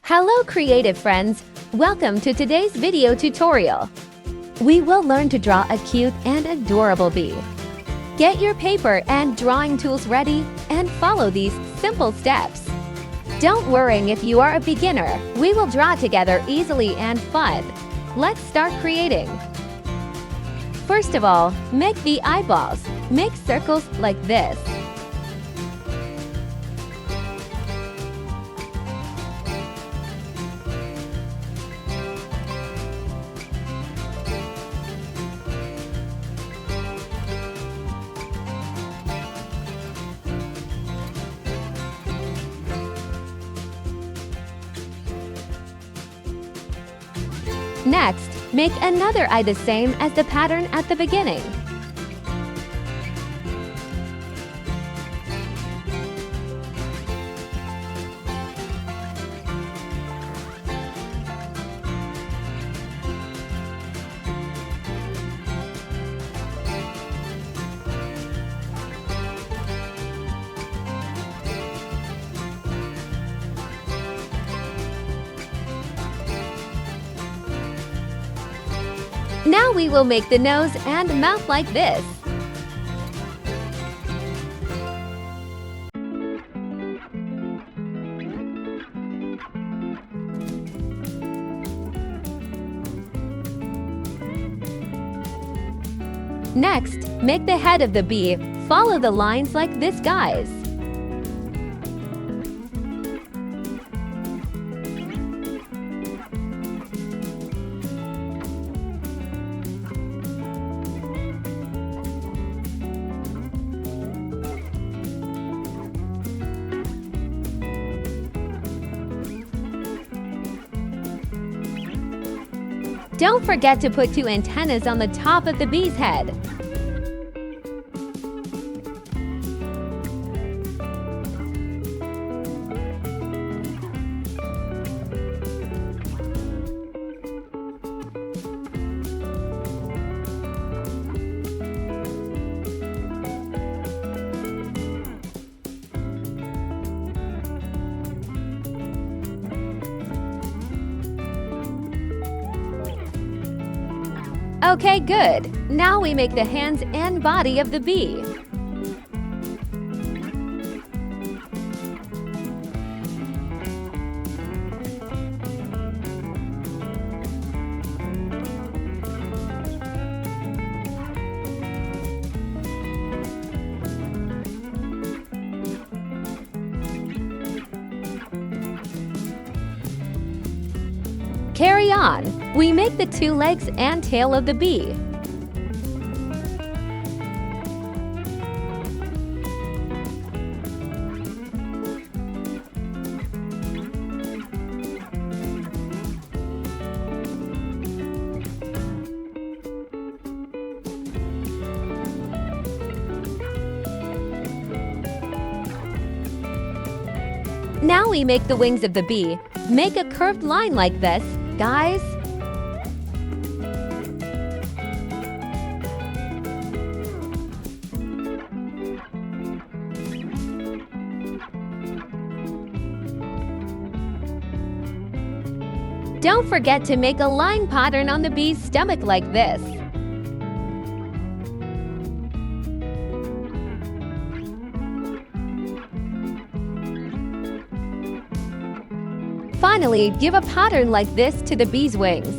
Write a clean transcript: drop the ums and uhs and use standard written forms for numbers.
Hello creative friends! Welcome to today's video tutorial. We will learn to draw a cute and adorable bee. Get your paper and drawing tools ready and follow these simple steps. Don't worry if you are a beginner, we will draw together easily and fun. Let's start creating. First of all, make the eyeballs. Make circles like this. Next, make another eye the same as the pattern at the beginning. Now we will make the nose and mouth like this. Next, make the head of the bee. Follow the lines like this, guys. Don't forget to put two antennas on the top of the bee's head. Okay, good. Now we make the hands and body of the bee. Carry on. We make the two legs and tail of the bee. Now we make the wings of the bee. Make a curved line like this, guys. Don't forget to make a line pattern on the bee's stomach like this. Finally, give a pattern like this to the bee's wings.